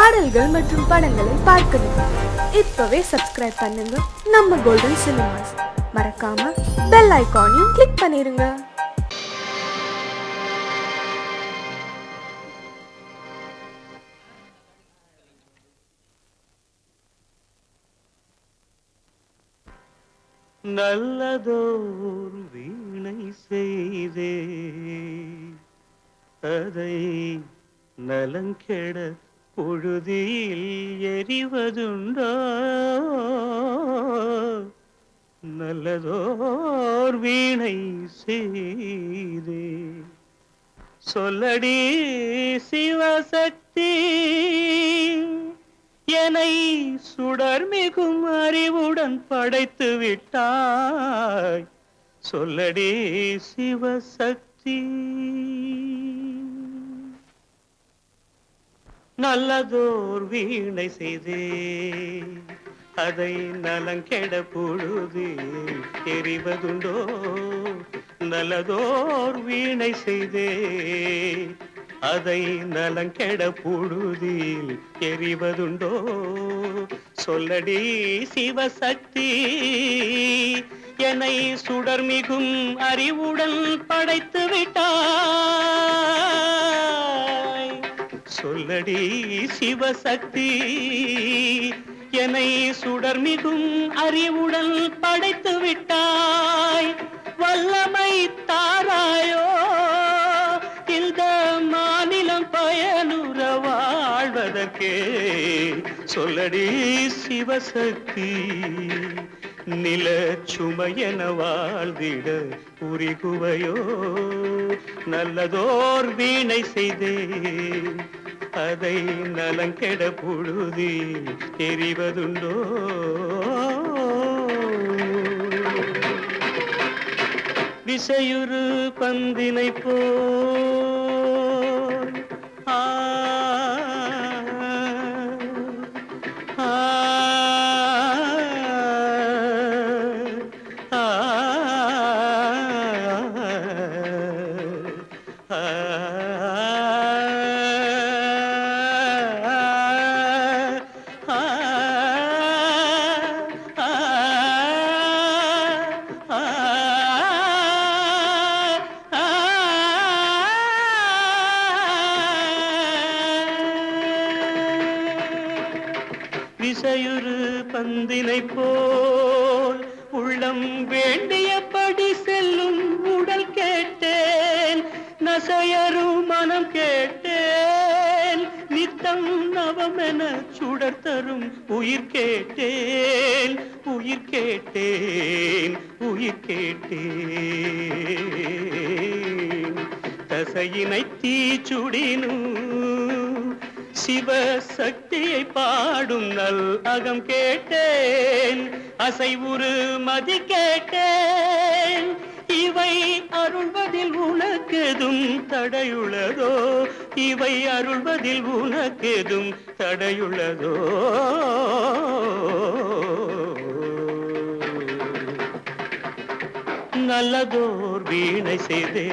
பாடல்கள் மற்றும் படங்களை பார்க்கணுமா? இப்பவே சப்ஸ்கிரைப் பண்ணுங்க நம்ம கோல்டன் சினிமாஸ். மறக்காம பெல் ஐகானையும் கிளிக் பண்ணிருங்க. நல்லதோர் வீணை செய்தே அதை நலங்கெட பொழுதில் எறிவதுண்டோ? நல்லதோர் வீணை செய்தே சொல்லடி சிவசக்தி, என்னை சுடர் மிகும் அறிவுடன் படைத்து விட்டாய். சொல்லடி சிவசக்தி. நல்லதோர் வீணை செய்தே அதை நலங்கெட பொழுதில் எறிவதுண்டோ? நல்லதோர் வீணை செய்தே அதை நலங்கெட பொழுதில் எறிவதுண்டோ? சொல்லடி சிவசக்தி, என்னை சுடர் மிகும் அறிவுடன் படைத்து விட்டாய். சொல்லடி சிவசக்தி, என்னை சுடர் மிகும் அறிவுடன் படைத்து விட்டாய். வல்லமை தாராயோ இந்த மாநிலம் பயனுற வாழ்வதற்கே? சொல்லடி சிவசக்தி, நில சுமையென வாழ்ந்திட புரிகுவையோ? நல்லதோர் வீணை செய்தே அதை நலங்கெட பொழுதில் எறிவதுண்டோ? விசையுறு பந்தினை போல் ஆ ஆ விசையுறு பந்தினை போல் உள்ளம் வேண்டியபடி செல்லும் உடல் கேட்டேன், நசையரும் மனம் கேட்டேன், நித்தம் நவமென சுடர் தரும் உயிர் கேட்டேன், உயிர் கேட்டேன், உயிர் கேட்டேன். தசையினை தீச்சுடினும் சிவசக்தியை பாடும் நல் அகம் கேட்டேன், அசைவுறு மதி கேட்டேன். இவை அருள்வதில் உனக்கெதும் தடையுள்ளதோ? இவை அருள்வதில் உனக்கெதும் தடையுள்ளதோ? நல்லதோர் வீணை செய்தே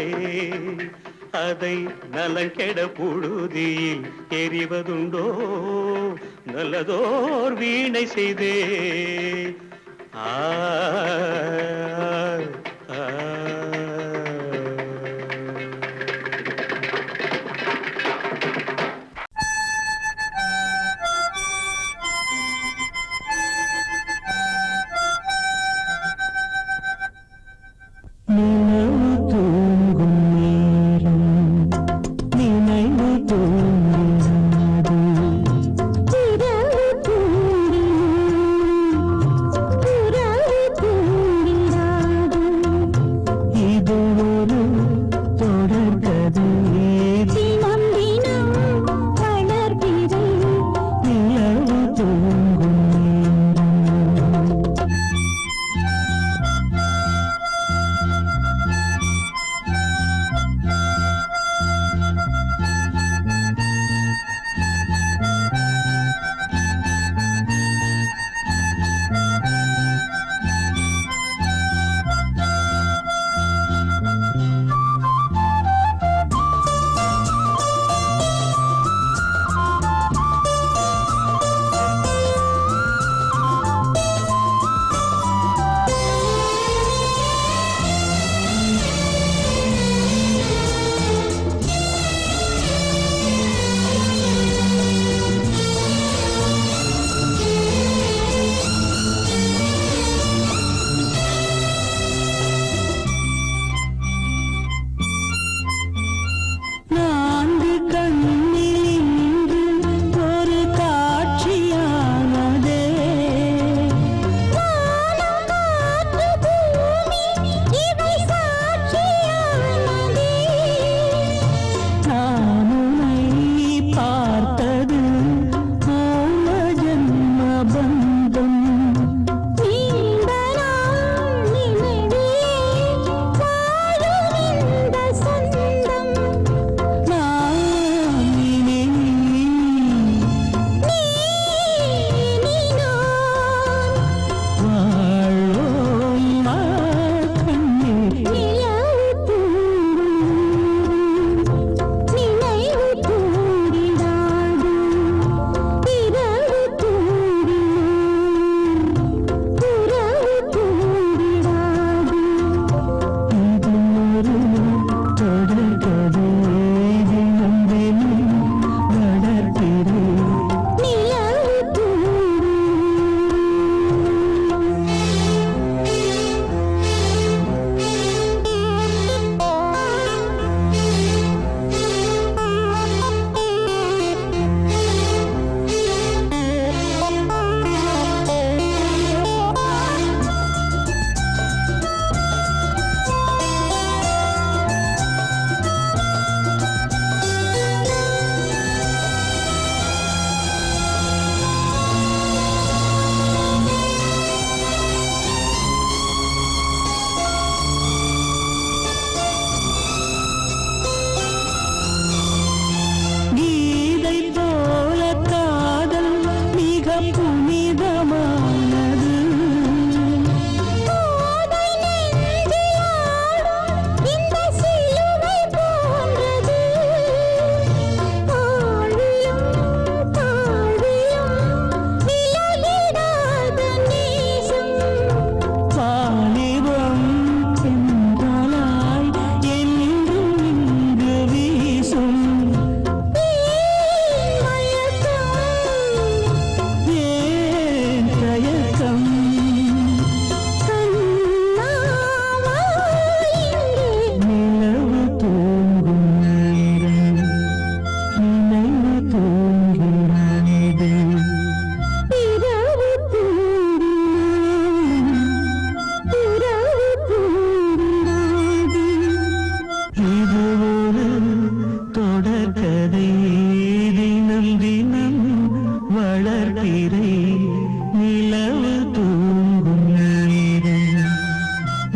அதை நலங்கெட பொழுதில் எறிவதுண்டோ? நல்லதோர் வீணை செய்தே ஆ புறவு தூண்டினார் தினம் வளர்பிறை நிலவு தூங்கும் நேரம்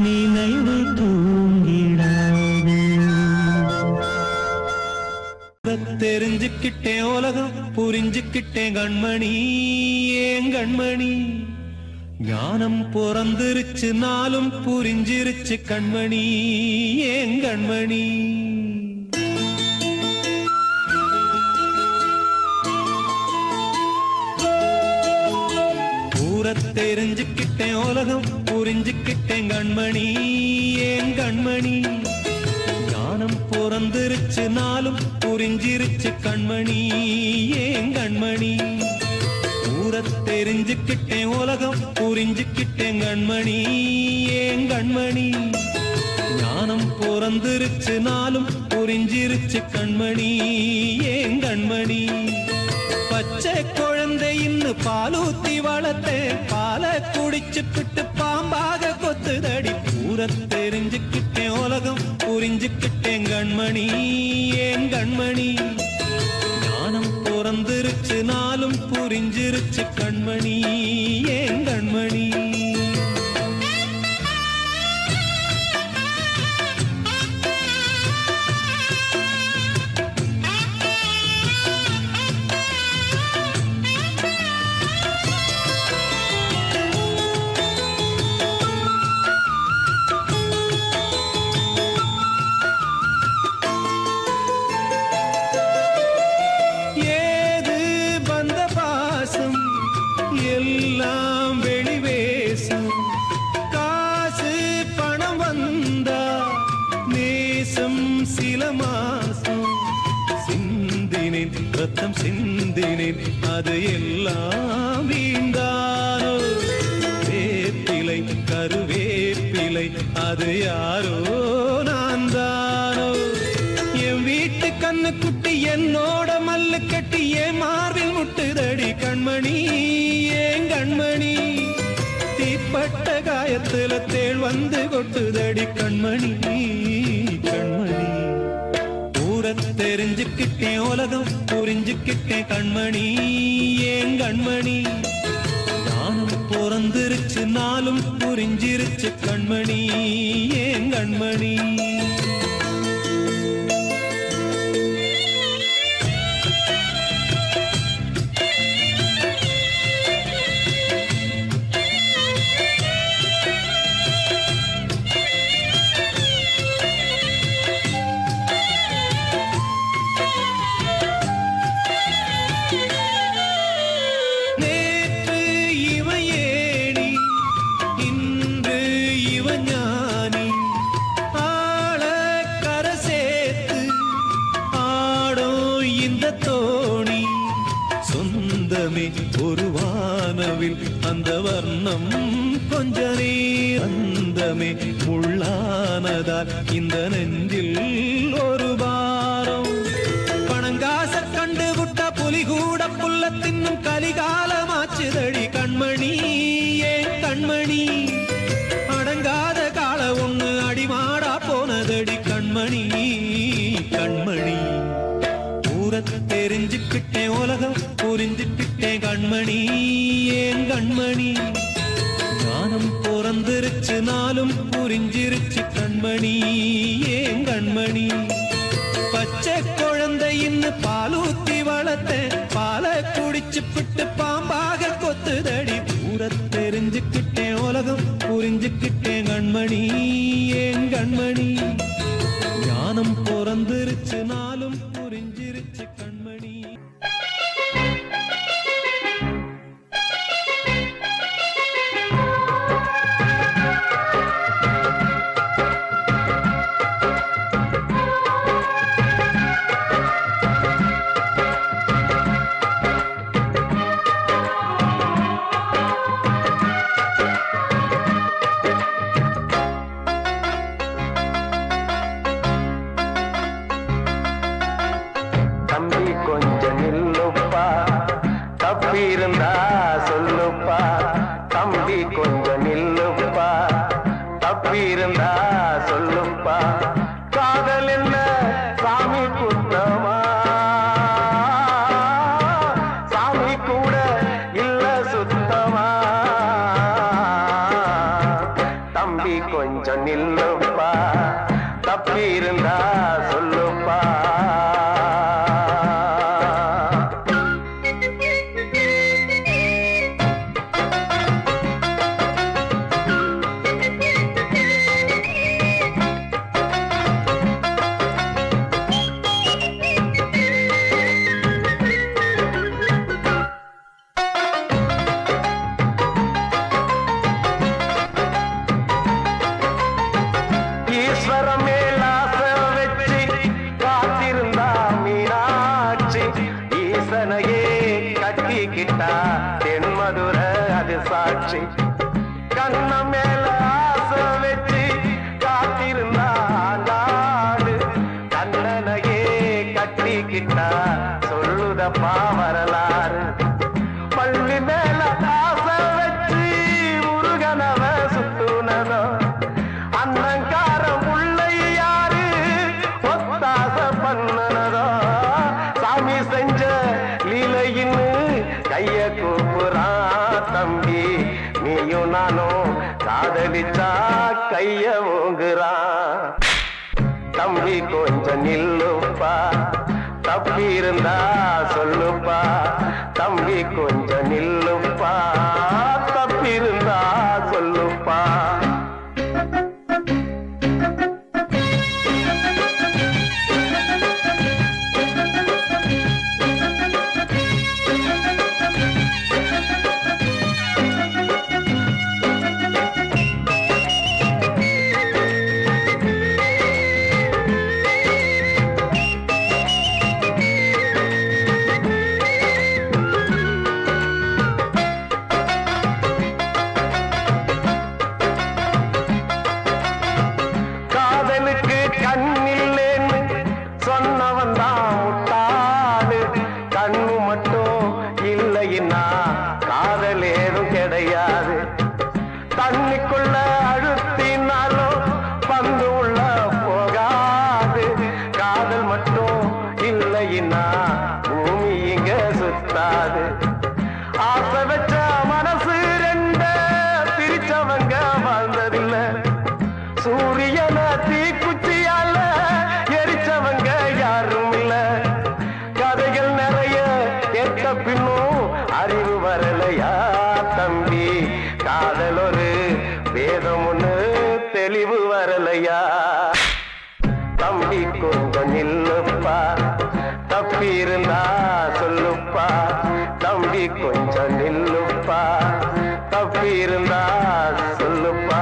நினைவு தூங்கிடாது. தெரிஞ்சுக்கிட்டேன் உலகம் புரிஞ்சுக்கிட்டேன் கண்மணி ஏன் கண்மணி. ஞானம் பிறந்திருச்சு நாளும் புரிஞ்சிருச்சு கண்மணி ஏன் கண்மணி. தெரிஞ்சுக்கிட்டேன் உலகம் புரிஞ்சுக்கிட்டேன் கண்மணி ஏன் கண்மணி. ஞானம் பிறந்திருச்சு நாளும் புரிஞ்சிருச்சு கண்மணி ஏன் கண்மணி. தெரிஞ்சுக்கிட்டேன் உலகம் புரிஞ்சுக்கிட்டேன் கண்மணி ஏன் கண்மணி. ஞானம் பிறந்திருச்சு நாளும் புரிஞ்சிருச்சு கண்மணி ஏன் கண்மணி. பச்சை குழந்தை இன்னும் பாலூத்தி வளர்த்தேன் பாலை குடிச்சு பிட்டு பாம்பாக கொத்துதடி. தெரிஞ்சுக்கிட்டேன் உலகம் புரிஞ்சுக்கிட்டேன் கண்மணி ஏன் கண்மணி. ஞானம் பிறந்திருச்சு நாளும் புரிஞ்சிருச்சு கண்மணி ஏன் கண்மணி. எல்லாம் வெளிவேசம் காசு பணம் வந்தா நேசம் சில மாசம். சிந்தினேன் ரத்தம் சிந்தினேன் அது எல்லாம் வீண்டானோ. வேப்பிலை கருவேப்பிலை அது யாரோ நான் தானோ. என் வீட்டு கண்ணு குட்டி என்னோட மல்லு கட்டி என் மார்பில் முட்டுதடி கண்மணி ஏன் கண்மணி. தீப்பட்ட காயத்துல தேள் வந்து கொட்டுதடி கண்மணி கண்மணி. தெரிஞ்சுக்கிட்டேன் உலகம் புரிஞ்சுக்கிட்டேன் கண்மணி ஏன் கண்மணி. ஞானம் பிறந்திருச்சு நாளும் புரிஞ்சிருச்சு கண்மணி ஏன் கண்மணி. தோணி சொந்தமே ஒரு வானவில் அந்த வர்ணம் கொஞ்ச நேரந்தமே முள்ளானதால் இந்த நெஞ்சில் ஒரு பாரம். பணங்காச கண்டு விட்ட புலி கூட புல்ல தின்னும் கலிகாலமாச்சுதடி கண்மணி ஏன் கண்மணி. அடங்காத கால ஒண்ணு அடிமாடா போனதடி கண்மணி கண்மணி. தெரிஞ்சுக்கிட்டேன் உலகம் புரிஞ்சுக்கிட்டேன் கண்மணி ஏன் கண்மணி. ஞானம் பிறந்திருச்சு நாளும் புரிஞ்சிருச்சு கண்மணி ஏன் கண்மணி. பச்சை குழந்தை இன்னும் பாலூத்தி வளர்த்தேன் பாலை குடிச்சு பிட்டு பாம்பாக கொத்துதடி. தெரிஞ்சுக்கிட்டேன் உலகம் புரிஞ்சுக்கிட்டேன் கண்மணி ஏன் கண்மணி. ஞானம் பிறந்திருச்சு நாளும் புரிஞ்சிருச்சு கண்மணி. இருந்தா சொல்லுப்பா தம்பி கொஞ்சம் நில்லுப்பா. தப்பி இருந்தா சொல்லுப்பா. காதல் என்ன சாமி குத்தமா கட்டிக்கிட்டா தென்மதுர அது சாட்சி கண்ண மேல ஆசை வச்சு காத்திருந்தாடு கண்ணனையே கட்டிக்கிட்டா சொல்லுதப்பா வரலாறு பள்ளி மேல ஆசை வச்சு முருகனவ சுத்துனதோ அண்ணங்காரம் உள்ளை யாரு ஒத்தாச பண்ணனதோ சாமி செஞ்ச லீலையின்னு கைய கூப்புறான் தம்பி நீயும் நானும் காதலிச்சா கைய ஓங்குறான் தம்பி கொஞ்சம் நில்லுப்பா தப்பி இருந்தா சொல்லுப்பா தம்பி கொஞ்சம் நில்லுப்பா தப்பி இருந்தா சொல்லுப்பா தண்ணிக்குள்ள அழுத்தினாலும் பந்து உள்ள போகாது காதல் மட்டும் இல்லைன்னா பூமி இங்க சுத்தாது ஆசை வச்ச மனசு ரெண்ட பிரிச்சவங்க வாழ்ந்ததில்ல சூரியன தீக்குச்சியால எரிச்சவங்க யாரும் இல்ல கதைகள் நிறைய கேட்ட பின்னும் அறிவு வரலையா தம்பி காதல் ஒரு வேதம் ஒண்ணு தெளிவு வரலையா தம்பி கொஞ்சம் நில்லுப்பா தப்பி இருந்தா சொல்லுப்பா தம்பி கொஞ்சம் நில்லுப்பா தப்பி இருந்தா சொல்லுப்பா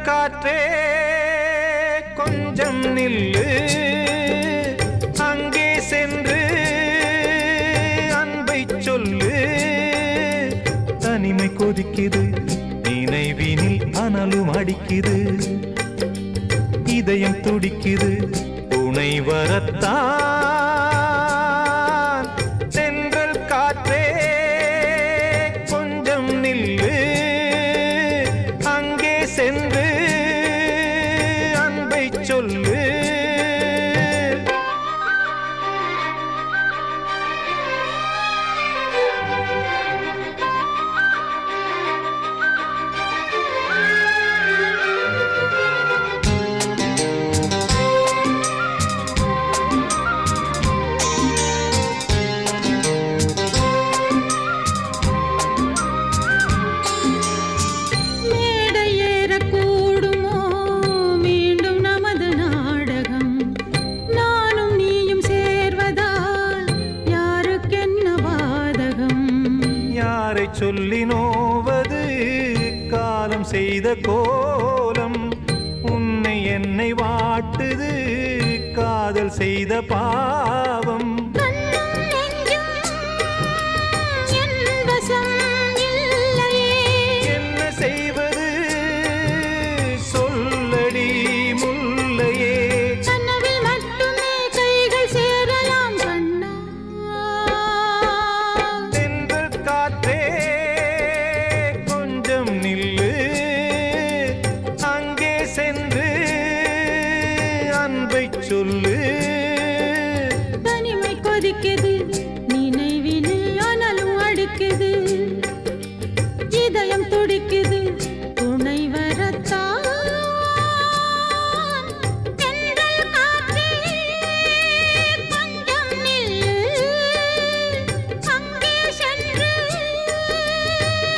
காற்றே கொஞ்சம் நில்லு அங்கே சென்று அன்பை சொல்லு தனிமை கொதிக்குது நினைவினில் அனலும் அடிக்குது இதயம் துடிக்குது துணை வரத்தான் சென்றல் காற்றே கொஞ்சம் நில்லு அங்கே சென்று அன்பை சொல்லு சொல்லி நோவது காலம் செய்த கோலம் உன்னை என்னை வாட்டுது காதல் செய்த பாவம் என்ன செய்வது சொல்லடி முல்லையே கனவில் மட்டுமே கைகள் சேரலாம் கண்ணா தென்றல் காற்றே கொஞ்சம் சொல்லு. தனிமை கொதிக்குது நினைவிலே அனலும் அடிக்குது இதயம் துடிக்குது துணை வரத்தான் தென்றல் காற்றே கொஞ்சம் நில்லு அங்கே சென்று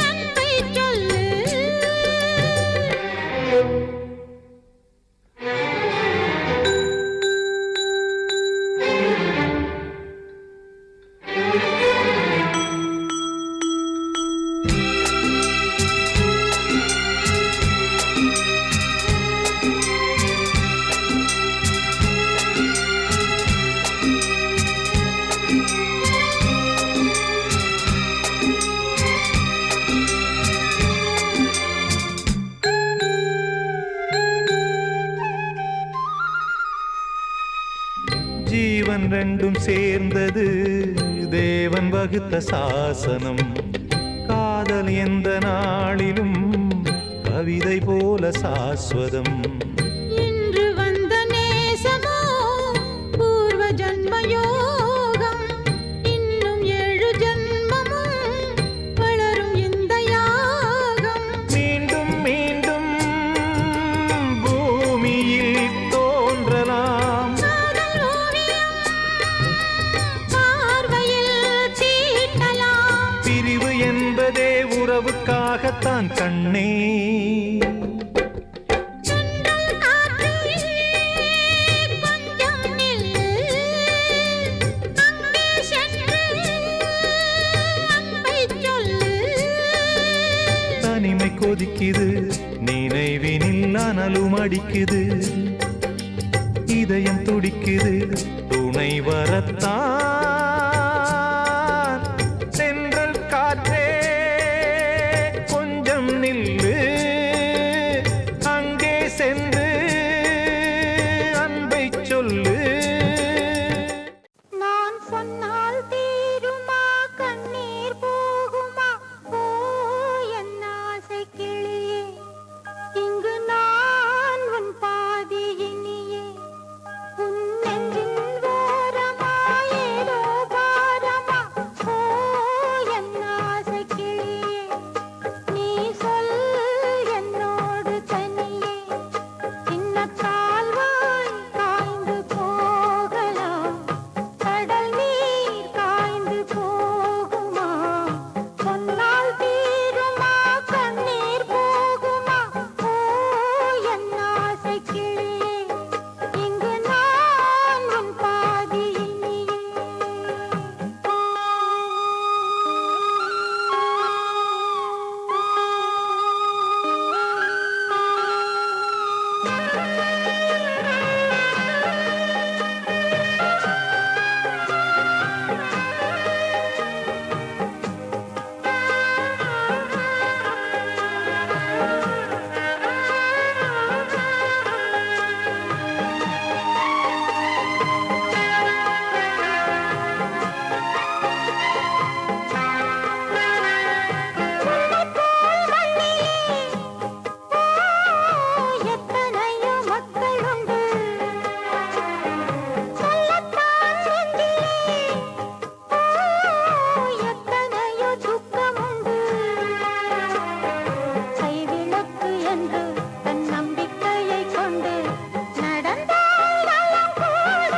அன்பை சொல்லு. ஜீவன் ரெண்டும் சேர்ந்தது தேவன் வகுத்த சாசனம். காதல் எந்த நாளிலும் கவிதை போல சாஸ்வதம். இன்று வந்த நேசமோ பூர்வ ஜன்ம யோகம் இன்னும் 7 ஜன்மமும் வளரும் இந்த யாகம். மீண்டும் மீண்டும் பூமியில் தோன்றலாம். காதல் ஓவியம் பார்வையில் தீட்டலாம். பிரிவு என்பதே உறவுக்காகத்தான் கண்ணே. தென்றல் காற்றே கொஞ்சம் நில்லு அங்கே சென்று அன்பை சொல்லு. தனிமை கொதிக்குது நினைவினில் அனலும் அடிக்குது இதயம் துடிக்குது துணை வரத்தான். தென்றல் காற்றே கொஞ்சம் நில்லு அங்கே சென்று அன்பை சொல்லு. நான் சொன்னால் தீருமா கண்ணீர் போகுமா ஓ என் ஆசை கிளியே இங்கு நான் உன் பாதி இனியே உன் நெஞ்சின் ஓரமா ஏதோ பாரமா ஓ என் ஆசை கிளியே நீ சொல் என்னோடு தனியே சின்ன கால்வாய் காய்ந்து போகலாம் கடல் நீர் காய்ந்து போகுமா சொன்னால் தீருமா கண்ணீர் போகுமா ஓ என் ஆசை கிளியே இங்கு நான் உன் பாதி எத்தனையோ மக்களுண்டு சொல்லத்தான் நெஞ்சிலே எத்தனையோ துக்கமுண்டு கைவிளக்கு என்று தன் நம்பிக்கையை கொண்டு நடந்தால் நலம் கூட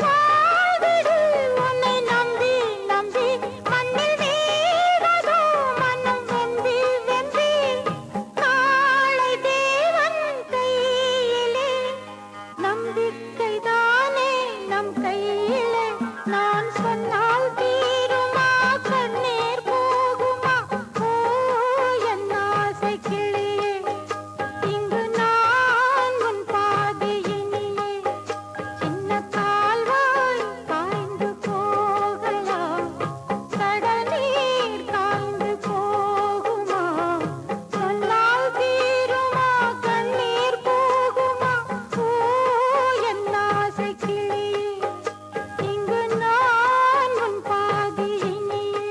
வாழ்விடு உன்னை நம்பி நம்பி மண்ணில் வீழதோ மனம் வெம்பி வெம்பி நாளை தேவன் கையிலே நம்பிக்கைதானே நம் கையிலே நான் சொன்னால் தீருமா கண்ணீர் போகுமா ஓ என் ஆசை கிளியே இங்கு நான் உன் பாதி இனியே சின்ன கால்வாய் காய்ந்து போகலாம் கடல் நீர் காய்ந்து போகுமா சொன்னால் தீருமா கண்ணீர் போகுமா ஓ என் ஆசை கிளியே இங்கு நான் உன் பாதி இனியே.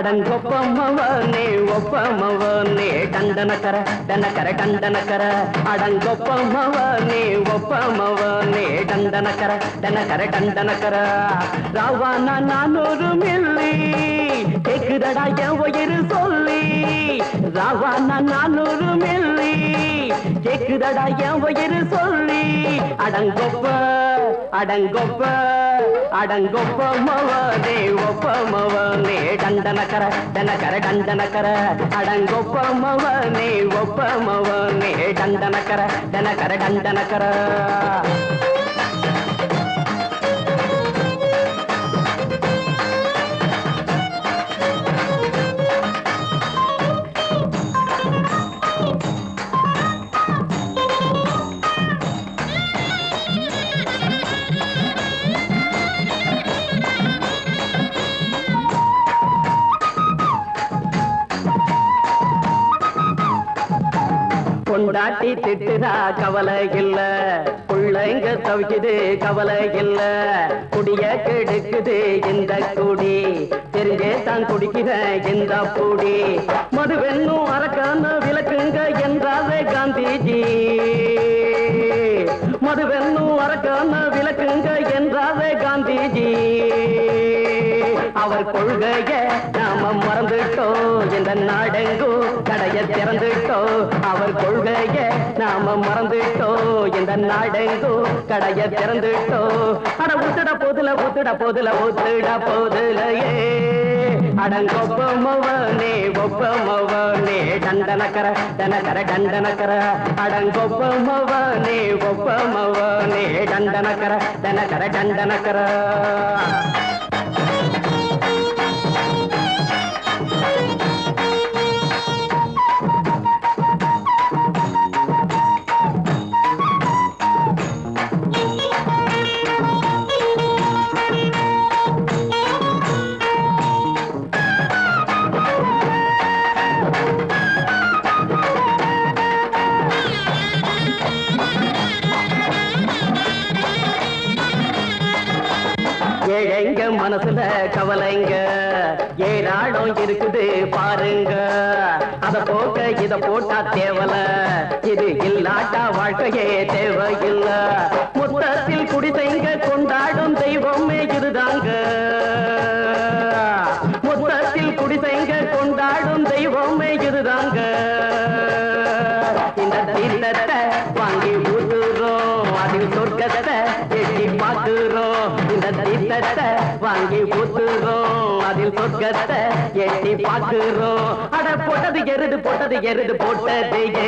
அடங்கொப்பமவனே ஒப்பமவனே டண்டனக்கர டனக்கர டண்டனக்கர அடங்கொப்பமவனே ஒப்பமவனே டண்டனக்கர டனக்கர டண்டனக்கர ராவானா 400 மில்லி கேக்குதடா என் உயிர் சொல்லி ராவானா 400 மில்லி கேக்குதடா என் உயிர் சொல்லி அடங்கொப்ப அடங்கொப்ப அடங்கொப்பமவனே ஒப்பமவனே டண்டனக்கர டனக்கர டண்டனக்கர அடங்கொப்பமவனே ஒப்பமவனே டண்டனக்கர டனக்கர டண்டனக்கர பொண்டாட்டி திட்டுதா கவலை இல்ல புள்ளைங்க தவிக்குது கவலை இல்ல குடிய கெடுக்குது இந்த குடி தெரிஞ்சே தான் குடிக்கிற இந்த பூடி மதுவென்னும் அரக்கான விளக்குங்க என்றாரே காந்திஜி மதுவென்னும் அரக்கான விளக்குங்க என்றாரே காந்திஜி அவர் கொள்கைய நாம மறந்துட்டோம் இந்த நாடெங்கும் கடைய திறந்துட்டோம் அவர் கொள்கைய நாம மறந்துட்டோம் இந்த நாடெங்கும் கடைய திறந்துட்டோம் அட ஊத்துட போதுல ஊத்துட போதுல ஊத்துட போதுலையே அடங்கொப்பமவனே ஒப்பமவனே டண்டனக்கர டனக்கர டண்டனக்கர அடங்கொப்பமவனே ஒப்பமவனே டண்டனக்கர டனக்கர டண்டனக்கர ஏழைங்க மனசுல கவலைங்க ஏராளம் இருக்குது பாருங்க அத போக்க இத போட்டா தேவல இது இல்லாட்டா வாழ்க்கையே தேவையில்ல மொத்தத்தில் குடிசைங்க கொண்டாடும் தெய்வமே இதுதாங்க மொத்தத்தில் குடிசைங்க கொண்டாடும் தெய்வமே இதுதாங்க இந்த தீர்த்தத்தை வாங்கி ஊத்துறோம் அதில் சொர்க்கத்தை எட்டி பார்க்கிறோம் இந்த தீர்த்தத்தை வாங்கி ஊத்துறோம் அதில் சொர்க்கத்தை எட்டி பார்க்கிறோம் அட போட்டது எருது போட்டது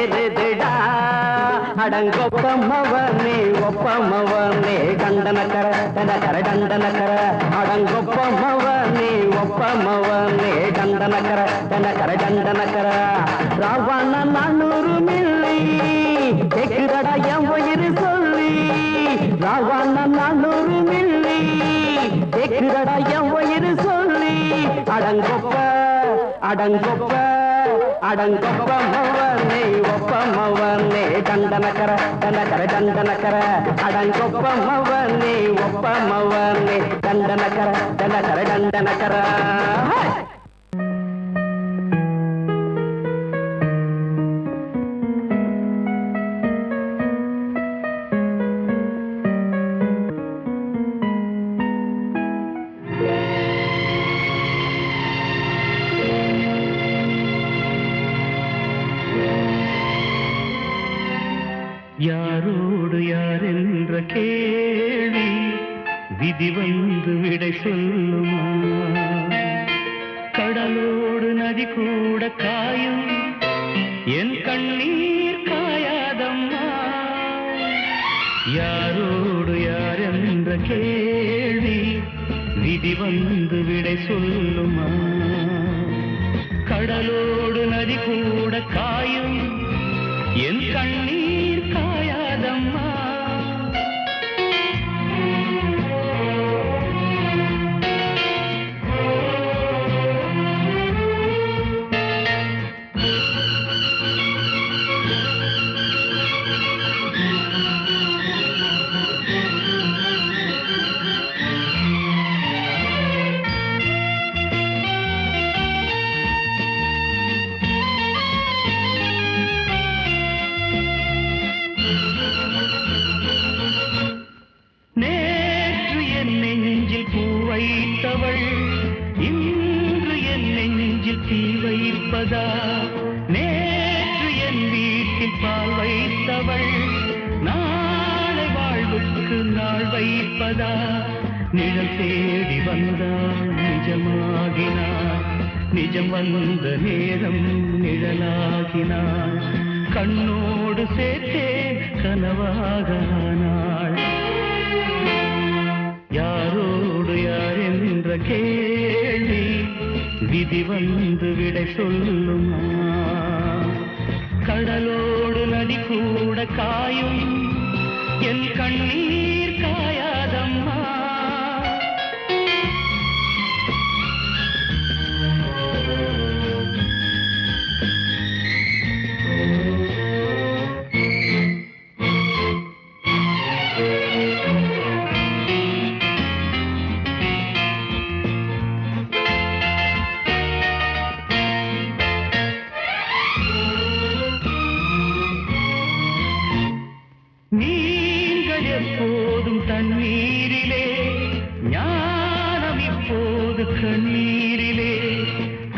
எருதுடா அடங்கொப்பமவனே ஒப்பமவனே கண்டனக்கர டனக்கர டண்டனக்கர அடங்கொப்பமவனே ஒப்பமவனே கண்டனக்கர டனக்கர டண்டனக்கர ராவானா 400 மில்லி கேக்குதடா என் உயிர் சொல்லி ராவானா 400 மில்லி கேக்குதடா என் உயிர் சொல்லி அடங்கொப்ப அடங்கொப்ப அடங்கொப்பமவனே ஒப்பமவனே டண்டனக்கர டனக்கர டண்டனக்கர அடங்கொப்பமவனே ஒப்பமவனே டண்டனக்கர டனக்கர டண்டனக்கர யாரோடு யார் என்ற கேள்வி விதி வந்து விடை சொல்லுமா கடலோடு நதி கூட காயும் என் கண்ணீர் காயாதம்மா யாரோடு யார் என்ற கேள்வி விதி வந்து விடை சொல்லுமா கடலோடு நதி கூட காயும் என் கண்ணீர் காயாதம்மா கொண்டவள் நாளை வாழ்வுக்கு நாள் வைப்பதா நிழல் தேடி வந்தாள் நிஜமாகினாள் நிஜம் வந்த நேரம் நிழலாகினாள் கண்ணோடு சேர்த்தே கனவாகானாள் யாரோடு யார் என்ற கேள்வி விதி வந்து விடை சொல்லுமா கடலோடு நதி கூட காயும் என் கண்ணீர் காயாதம்மா நீங்கள் எப்போதும் தண்ணீரிலே ஞானம் இப்போது கண்ணீரிலே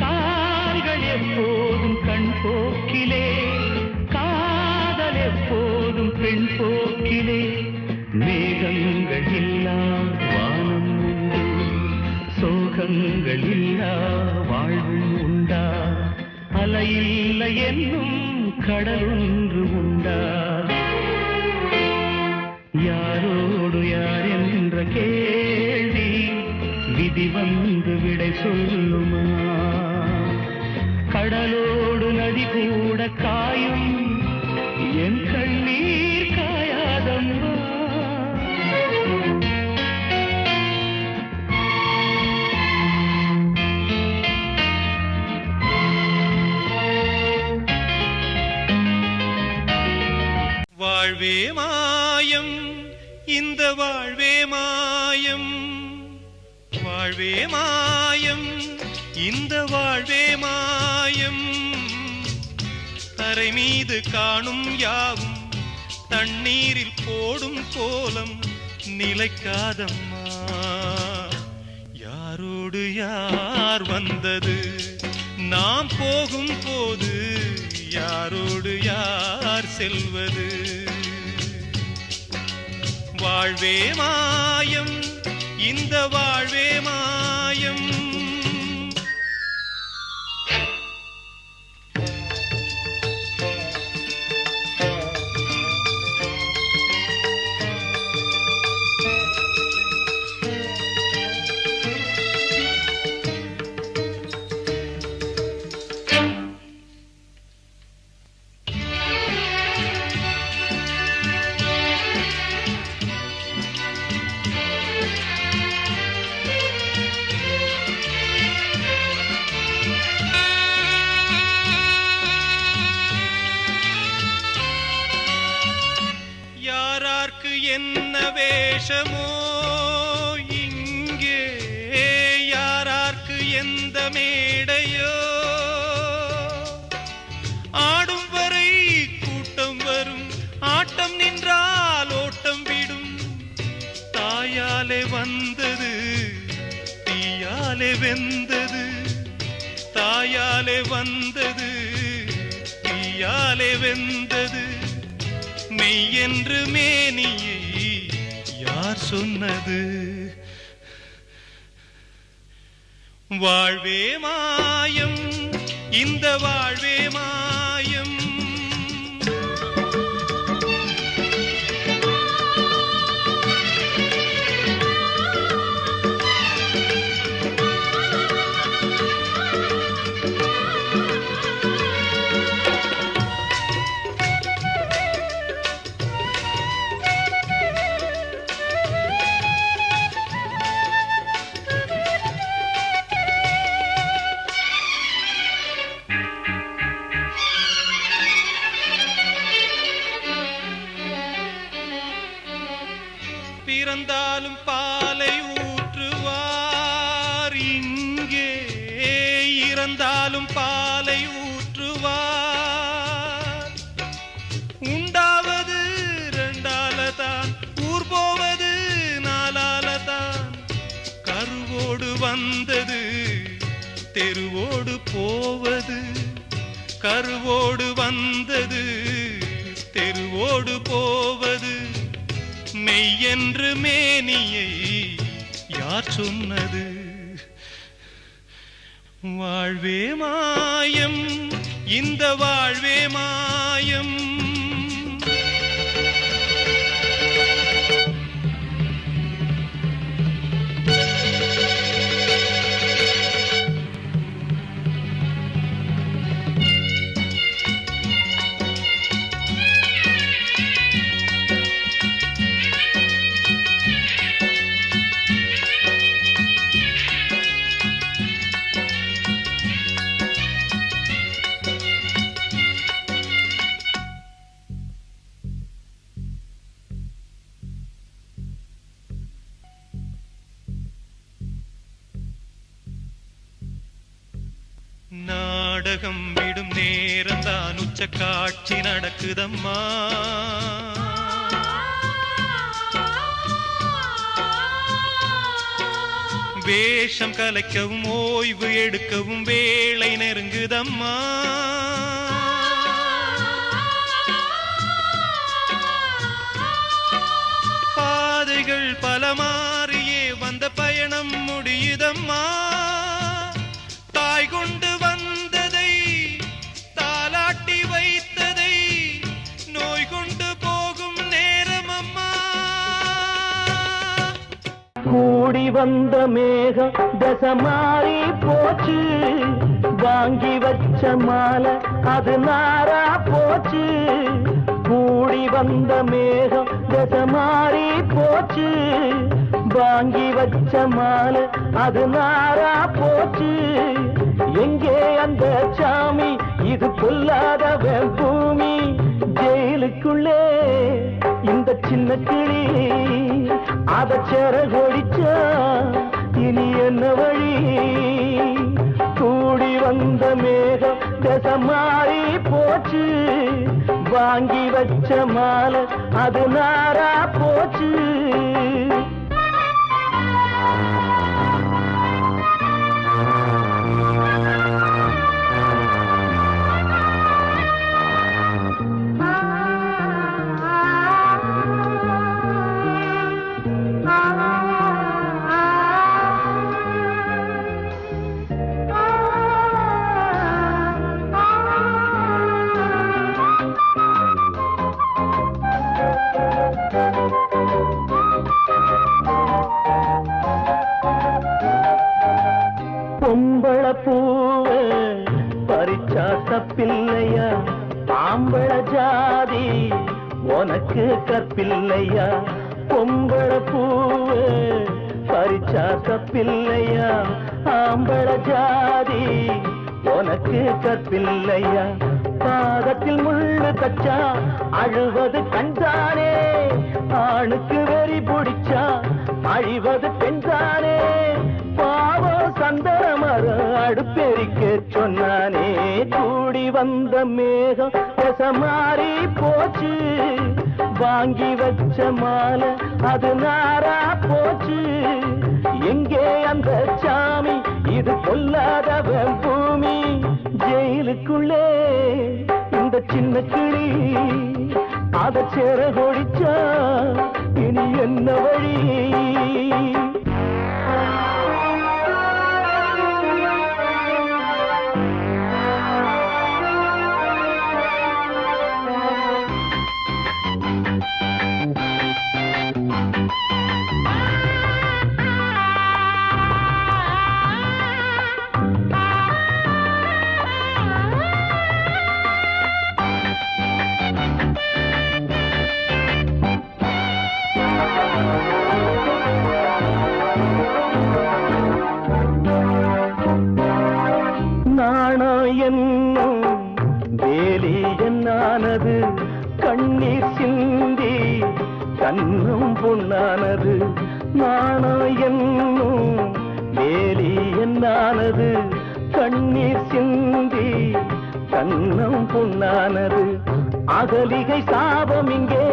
கால்கள் எப்போதும் கண் போக்கிலே காதல் எப்போதும் பெண் போக்கிலே மேகங்கள் இல்லா வானம் உண்டு சோகங்கள் இல்லா வாழ்வும் உண்டா அலையில்லை என்னும் கடல் ஒன்று உண்டா யாரோடு யார் என்ற கேள்வி விதி வந்து விடை சொல்லுமா கடலோடு நதி கூட காயும் என் கண்ணீர் காயாதம்மா வாழ்வே மாயம் இந்த வாழ்வே மாயம் வாழ்வே மாயம் இந்த வாழ்வே மாயம் தரை மீது காணும் யாவும் தண்ணீரில் போடும் கோலம் நிலைக்காதம்மா யாரோடு யார் வந்தது நாம் போகும் போது யாரோடு யார் செல்வது வாழ்வே மாயம் இந்த வாழ்வே மாயம் என்ன வேஷமோ இங்கே யாரார்க்கு எந்த மேடையோ ஆடும் வரை கூட்டம் வரும் ஆட்டம் நின்றால் ஓட்டம் விடும் தாயாலே வந்தது தீயாலே வெந்தது தாயாலே வந்தது தீயாலே வெந்தது மெய் என்று மேனியை யார் சொன்னது வாழ்வே மாயம் இந்த வாழ்வே மாயம் பிறந்தாலும் பாலை ஊற்றுவார் இங்கே இறந்தாலும் பாலை ஊற்றுவார் உண்டாவது ரெண்டாலதான் ஊர் போவது நாலாலதான் கருவோடு வந்தது தெருவோடு போவது கருவோடு வந்தது தெருவோடு தெருவோடு போவது மெய்யென்று மேனியை யார் சொன்னது? வாழ்வே மாயம், இந்த வாழ்வே மாயம். நாடகம் விடும் நேரம்தான் உச்ச காட்சி நடக்குதம்மா. வேஷம் கலைக்கவும் ஓய்வு எடுக்கவும் வேளை நெருங்குதம்மா. பாதைகள் பல மாறியே வந்த பயணம் முடியுதம்மா. தாய் கொண்டு வந்ததை தாலாட்டி வைத்ததை நோய் கொண்டு போகும் நேரம் அம்மா. கூடி வந்த மேகம் தசை மாறி போச்சு, வாங்கி வச்ச மாலை அது நாரா போச்சு. கூடி வந்த மேகம் தசை மாறி போச்சு, வாங்கி வச்ச மாலை அது நாரா போச்சு. எங்கே அந்த சாமி, இது பொல்லாதவன் பூமி. ஜெயிலுக்குள்ளே இந்த சின்ன கிளி அத செரகொடிச்சா இனி என்ன வழி? கூடி வந்த மேகம் தசை மாறி போச்சு, வாங்கி வச்ச மாலை அது நாரா போச்சு. பொம்பள பூவ பறிச்சா தப்பில்லையா, ஆம்பள ஜாதி உனக்கு கற்பில்லையா. பொம்பள பூவ பறிச்சா தப்பில்லையா, ஆம்பள ஜாதி உனக்கு கற்பில்லையா. பாதத்தில் முள்ளு தச்சா அழுவது கண்தானே, ஆணுக்கு வெறி பிடிச்சா அழிவது பெண்தானே. பாவம் சந்தமர அடுப்பெரிக்க சொன்னானே. கூடி வந்த மேகம் தசை மாறி போச்சு, வாங்கி வச்ச மாலை அது நாரா போச்சு. எங்கே அந்த சாமி, இது பொல்லாதவன் பூமி. ஜெயிலுக்குள்ளே இந்த சின்ன கிளி அத செரகொடிச்சா இனி என்ன வழி? என்னும் வேலி என்னானது, கண்ணீர் சிந்தி கண்ணும் பொன்னானது. நாணம் என்னும் வேலி என்னானது, கண்ணீர் சிந்தி கண்ணும் பொன்னானது. அகலிகை சாபம் இங்கே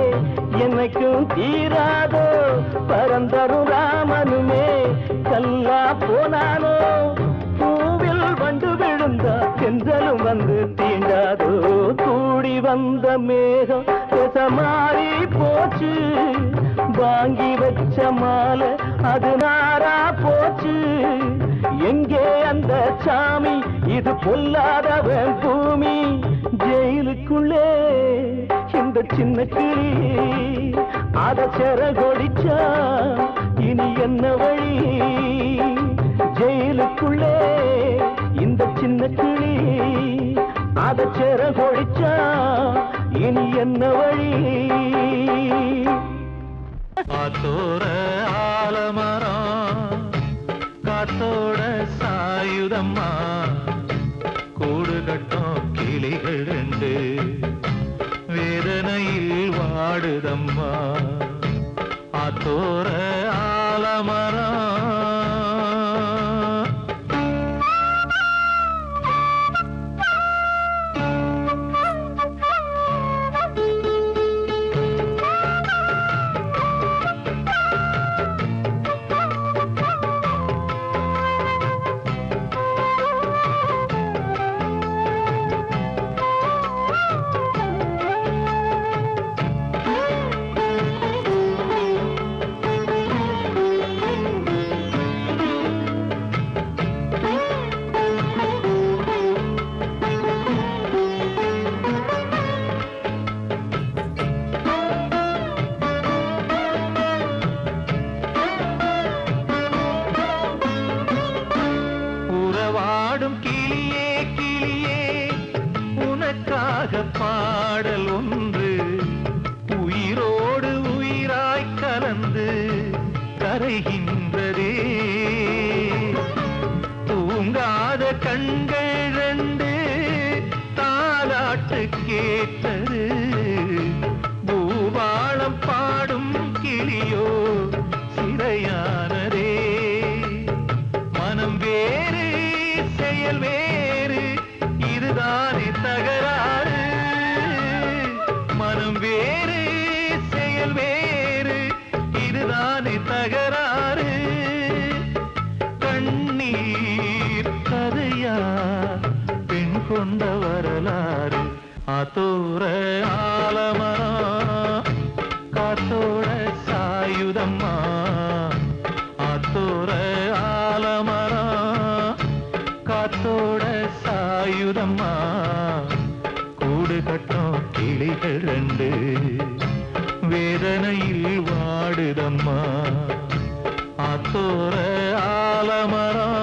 என்னைக்கும் தீராதோ, பரந்தரும் ராமனுமே கல்லா போனானோ. பூவில் வண்டு விழுந்தா சென்றலும் வந்து தீண்டாதோ. கூடி கூடி வந்த மேகம் மாறி போச்சு, வாங்கி வச்ச மாலை அது நாரா போச்சு. எங்கே அந்த சாமி, இது பொல்லாதவன் பூமி. ஜெயிலுக்குள்ளே இந்த சின்ன கிளி அத செரகொடிச்சா இனி என்ன வழி? ஜெயிலுக்குள்ளே இந்த சின்ன கிளி அத செரகொடிச்சா இனி என்ன வழி? காத்தோர ஆலமரம் காத்தோட சாயுதம்மா, கூடு கட்டும் கிளிகள் ரெண்டு வேதனையில் வாடுதம்மா. ஆத்தோர ஆலமரம் பாடும் கிளியே கிளியே உனக்காக பாடல் ஒன்று உயிரோடு உயிராய் கலந்து கரைகின்றதே. தூங்காத கண்கள் ரெண்டு தாலாட்டு கேட்டது, பூபாளம் பாடும் கிளியோ சிறையானதே. மனம் வேறு செயல் வேறு இதுதானே தகராறு, மனம் வேறு செயல் வேறு இதுதானே தகராறு. கண்ணீர் கதையா பெண் கொண்ட வரலாறு. ஆத்தோர ஆலமரம் காத்தோட சாயுதம்மா, ஆத்தோர ஆலமரம் காத்தோட சாயுதம்மா, கூடு கட்டும் கிளிகள் ரெண்டு வேதனையில் வாடுதம்மா. ஆத்தோர ஆலமரம்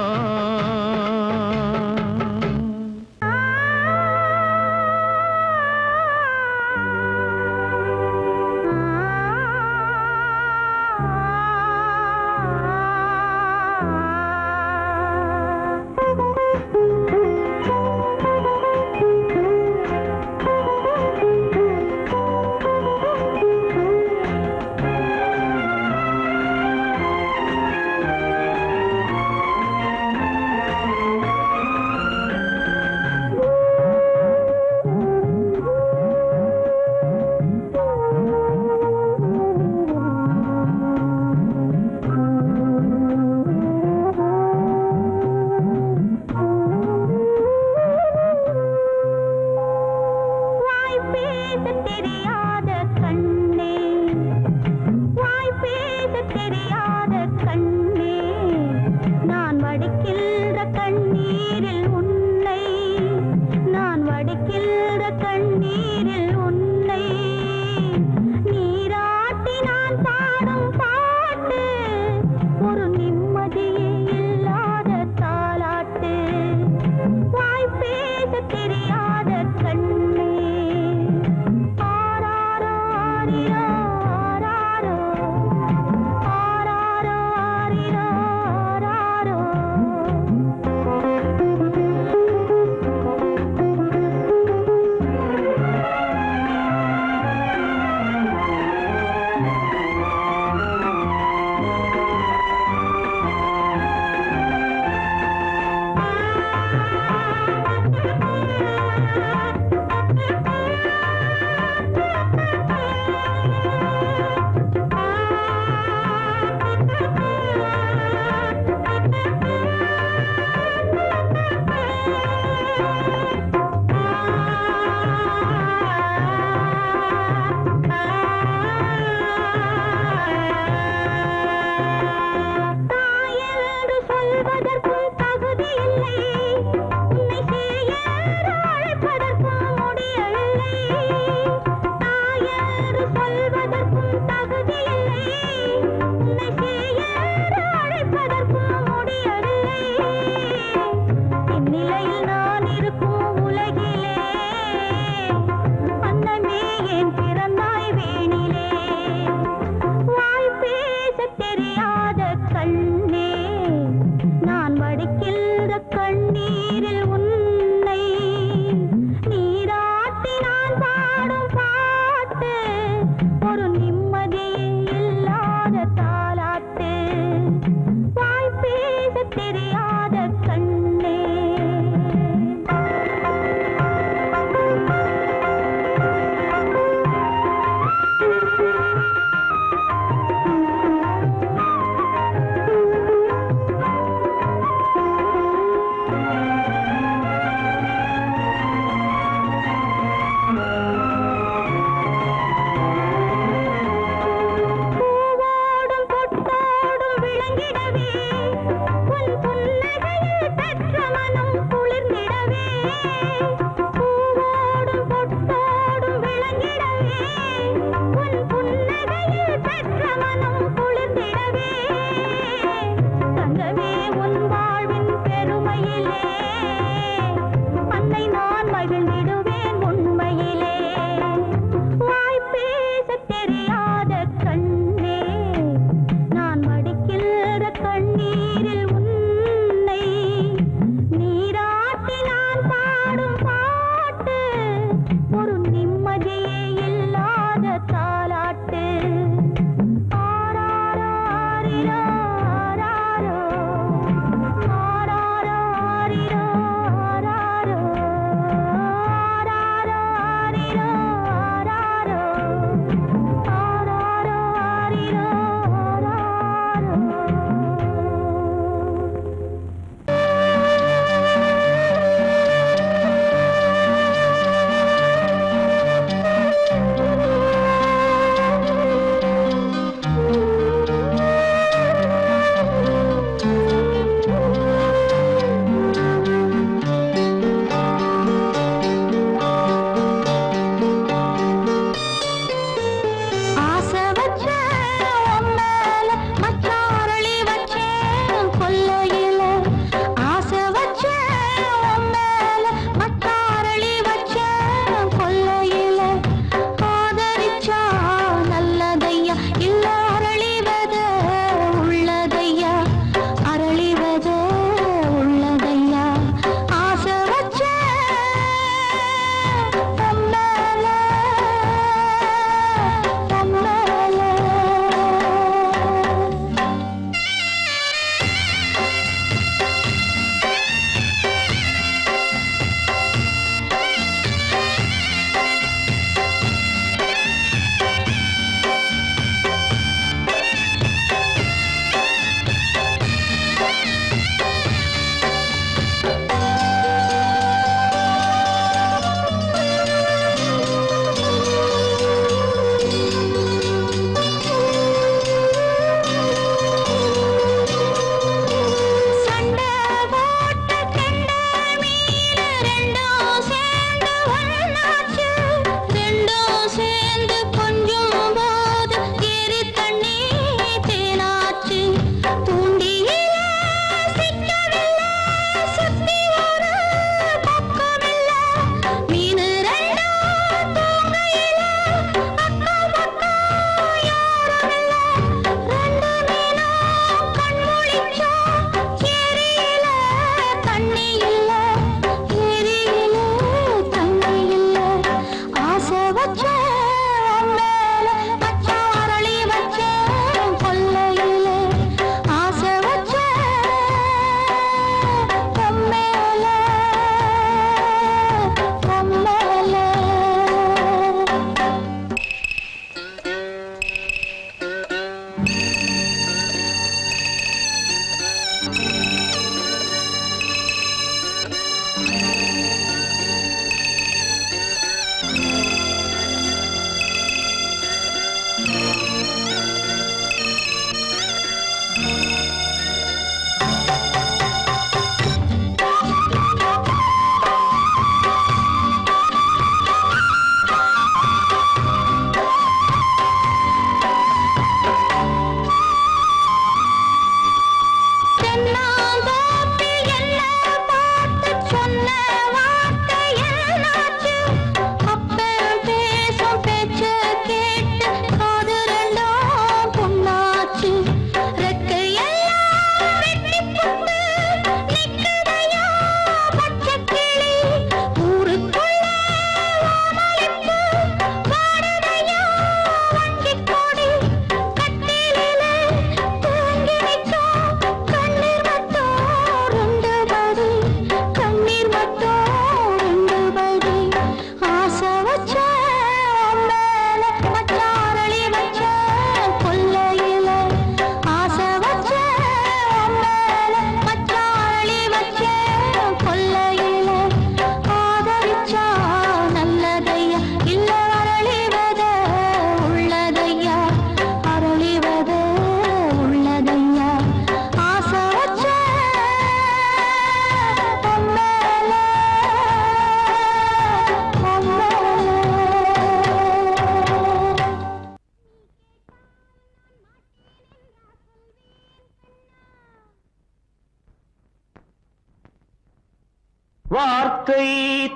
வார்த்தை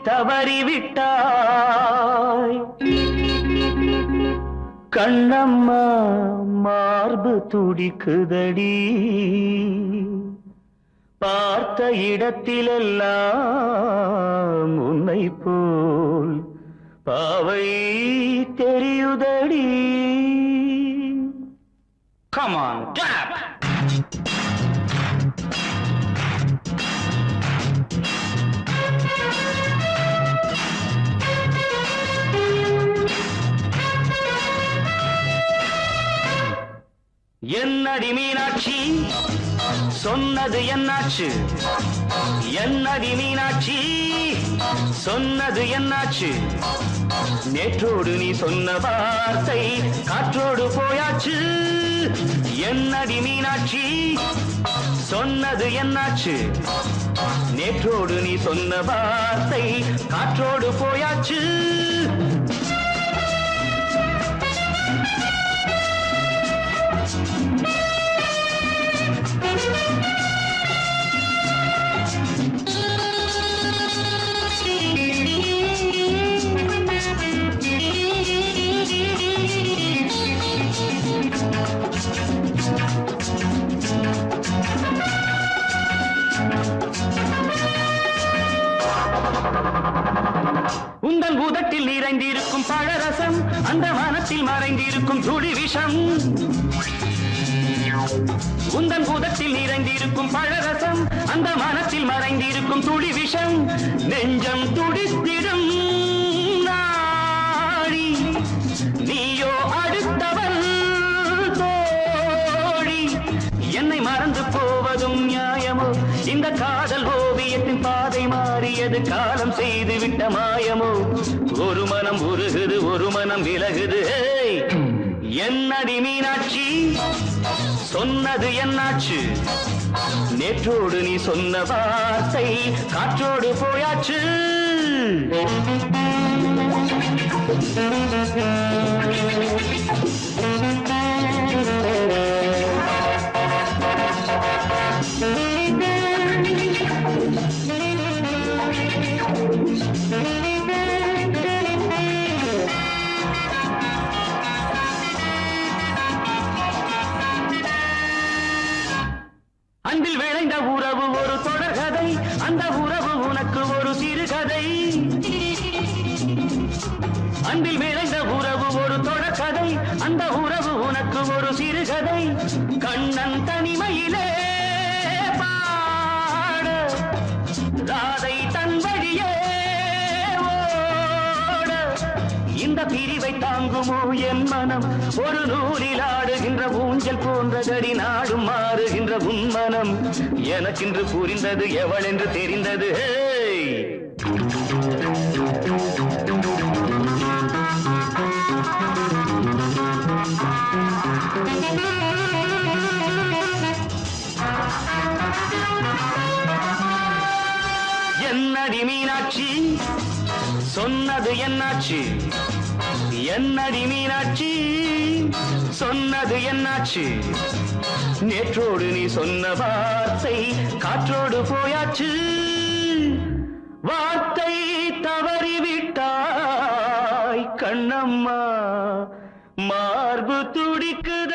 தவறிவிட்டாய் கண்ணம்மா மார்பு துடிக்குதடி பார்த்த இடத்திலெல்லாம் உன்னை போல் பாவை தெரியுதடி. Come on, tap! என்னடி மீனாட்சி சொன்னது என்னாச்சு? என்னடி மீனாட்சி சொன்னது என்னாச்சு? நேற்றோடு நீ சொன்ன வார்த்தை காற்றோடு போயாச்சு. என்னடி மீனாட்சி சொன்னது என்னாச்சு? நேற்றோடு நீ சொன்ன வார்த்தை காற்றோடு போயாச்சு. உந்தன் உதட்டில் நிறைந்திருக்கும் பழரசம் அந்த மனத்தில் மறைந்திருக்கும் துளி விஷம். உந்தன் உதட்டில் நிறைந்திருக்கும் பழரசம் அந்த மனத்தில் மறைந்திருக்கும் துளி விஷம். நெஞ்சம் துடித்திடும் நாடி நீயோ அடுத்தவள் தோழி. என்னை மறந்து போவதும் நியாயமோ? இந்த காதல் ஓவியத்தின் பாதை மாறியது காலம் செய்து விட்ட மாயமோ? ஒரு மனம் உருகுது ஒரு மனம் விலகுது. என்னடி மீனாட்சி சொன்னது என்னாச்சு? நேற்றோடு நீ சொன்ன வார்த்தை காற்றோடு போயாச்சு. அன்பில் விளைந்த உறவு ஒரு தொடர்கதை, அந்த உறவு உனக்கு ஒரு சிறுகதை. அன்பில் விளைந்த உறவு ஒரு தொடர்கதை, அந்த உறவு உனக்கு ஒரு சிறுகதை. கண்ணன் தனிமையிலே பாட ராதை தன் வழியே ஓட. இந்த பிரிவை தாங்குமோ என் மனம்? ஒரு நூலில் ஆடுகின்ற ஊஞ்சல் போன்றதடி நாடும் மாறுகின்ற உன்மனம். எனக்கென்று புரிந்தது எவள் என்று தெரிந்தது. என்னடி மீனாட்சி சொன்னது என்னாச்சு என்னடி மீனாட்சி சொன்னது என்னாச்சு நேற்றோடு நீ சொன்ன வார்த்தை காற்றோடு போயாச்சு வார்த்தை தவறிவிட்டாய் கண்ணம்மா மார்பு துடிக்குத